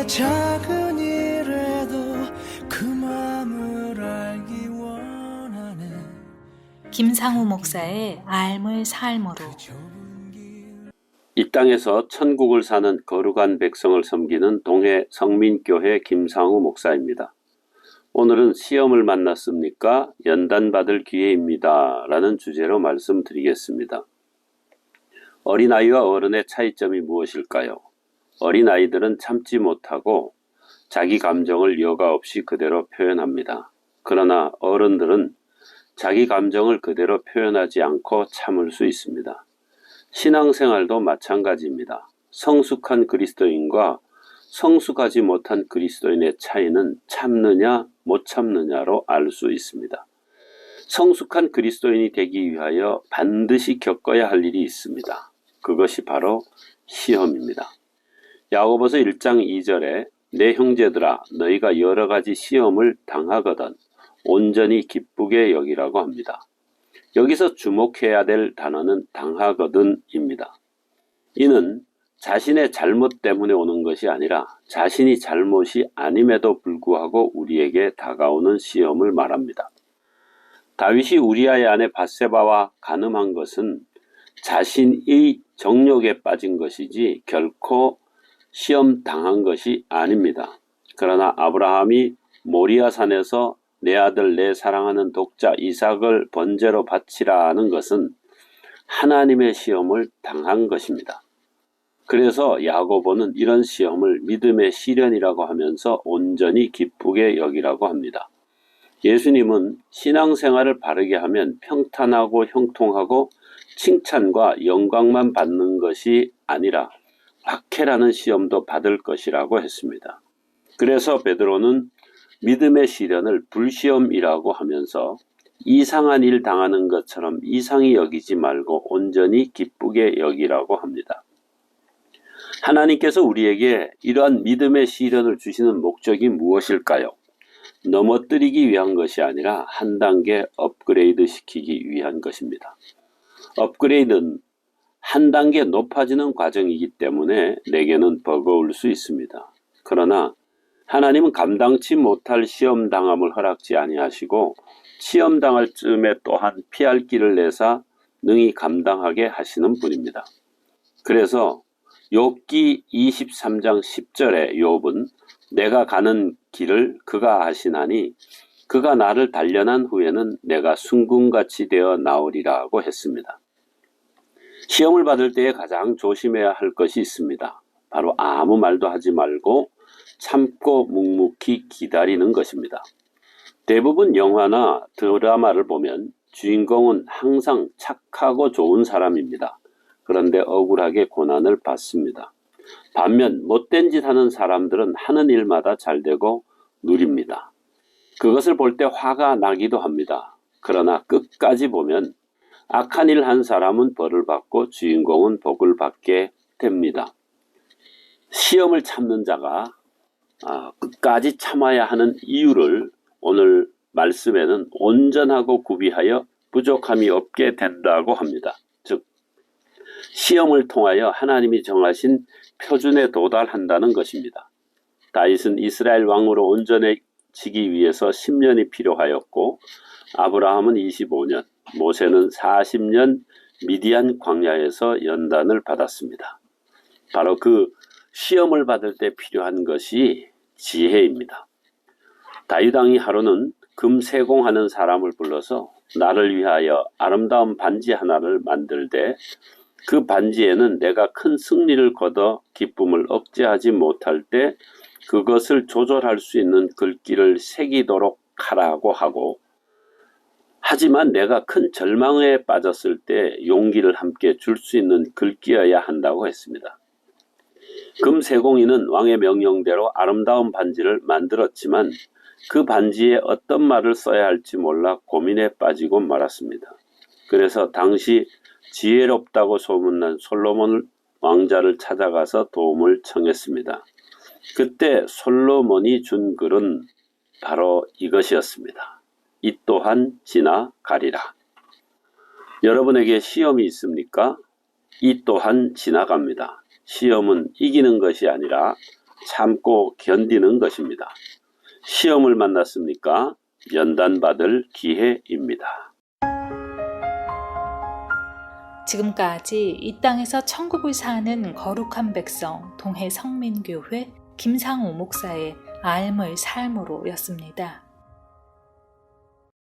작은 일에도 그 마음을 알기 원하네. 김상우 목사의 알물 삶으로. 이 땅에서 천국을 사는 거룩한 백성을 섬기는 동해 성민교회 김상우 목사입니다. 오늘은 시험을 만났습니까? 연단받을 기회입니다. 라는 주제로 말씀드리겠습니다. 어린아이와 어른의 차이점이 무엇일까요? 어린아이들은 참지 못하고 자기 감정을 여과 없이 그대로 표현합니다. 그러나 어른들은 자기 감정을 그대로 표현하지 않고 참을 수 있습니다. 신앙생활도 마찬가지입니다. 성숙한 그리스도인과 성숙하지 못한 그리스도인의 차이는 참느냐 못 참느냐로 알 수 있습니다. 성숙한 그리스도인이 되기 위하여 반드시 겪어야 할 일이 있습니다. 그것이 바로 시험입니다. 야고보서 1장 2절에 내 형제들아 너희가 여러 가지 시험을 당하거든 온전히 기쁘게 여기라고 합니다. 여기서 주목해야 될 단어는 당하거든입니다. 이는 자신의 잘못 때문에 오는 것이 아니라 자신이 잘못이 아님에도 불구하고 우리에게 다가오는 시험을 말합니다. 다윗이 우리아의 아내 밧세바와 간음한 것은 자신의 정욕에 빠진 것이지 결코 시험 당한 것이 아닙니다. 그러나 아브라함이 모리아산에서 내 아들 내 사랑하는 독자 이삭을 번제로 바치라는 것은 하나님의 시험을 당한 것입니다. 그래서 야고보는 이런 시험을 믿음의 시련이라고 하면서 온전히 기쁘게 여기라고 합니다. 예수님은 신앙생활을 바르게 하면 평탄하고 형통하고 칭찬과 영광만 받는 것이 아니라 박해라는 시험도 받을 것이라고 했습니다. 그래서 베드로는 믿음의 시련을 불시험이라고 하면서 이상한 일 당하는 것처럼 이상히 여기지 말고 온전히 기쁘게 여기라고 합니다. 하나님께서 우리에게 이러한 믿음의 시련을 주시는 목적이 무엇일까요? 넘어뜨리기 위한 것이 아니라 한 단계 업그레이드 시키기 위한 것입니다. 업그레이드는 한 단계 높아지는 과정이기 때문에 내게는 버거울 수 있습니다. 그러나 하나님은 감당치 못할 시험 당함을 허락지 아니하시고 시험 당할 쯤에 또한 피할 길을 내사 능히 감당하게 하시는 분입니다. 그래서 욥기 23장 10절에 욥은 내가 가는 길을 그가 아시나니 그가 나를 단련한 후에는 내가 순금같이 되어 나오리라고 했습니다. 시험을 받을 때에 가장 조심해야 할 것이 있습니다. 바로 아무 말도 하지 말고 참고 묵묵히 기다리는 것입니다. 대부분 영화나 드라마를 보면 주인공은 항상 착하고 좋은 사람입니다. 그런데 억울하게 고난을 받습니다. 반면 못된 짓 하는 사람들은 하는 일마다 잘되고 누립니다. 그것을 볼 때 화가 나기도 합니다. 그러나 끝까지 보면 악한 일 한 사람은 벌을 받고 주인공은 복을 받게 됩니다. 시험을 참는 자가 끝까지 참아야 하는 이유를 오늘 말씀에는 온전하고 구비하여 부족함이 없게 된다고 합니다. 즉 시험을 통하여 하나님이 정하신 표준에 도달한다는 것입니다. 다윗은 이스라엘 왕으로 온전해지기 위해서 10년이 필요하였고 아브라함은 25년, 모세는 40년 미디안 광야에서 연단을 받았습니다. 바로 그 시험을 받을 때 필요한 것이 지혜입니다. 다윗 왕이 하루는 금세공하는 사람을 불러서 나를 위하여 아름다운 반지 하나를 만들되 그 반지에는 내가 큰 승리를 거둬 기쁨을 억제하지 못할 때 그것을 조절할 수 있는 글귀를 새기도록 하라고 하고 하지만 내가 큰 절망에 빠졌을 때 용기를 함께 줄 수 있는 글귀여야 한다고 했습니다. 금세공인은 왕의 명령대로 아름다운 반지를 만들었지만 그 반지에 어떤 말을 써야 할지 몰라 고민에 빠지고 말았습니다. 그래서 당시 지혜롭다고 소문난 솔로몬 왕자를 찾아가서 도움을 청했습니다. 그때 솔로몬이 준 글은 바로 이것이었습니다. 이 또한 지나가리라. 여러분에게 시험이 있습니까? 이 또한 지나갑니다. 시험은 이기는 것이 아니라 참고 견디는 것입니다. 시험을 만났습니까? 연단받을 기회입니다. 지금까지 이 땅에서 천국을 사는 거룩한 백성 동해 성민교회 김상우 목사의 삶을 삶으로 였습니다.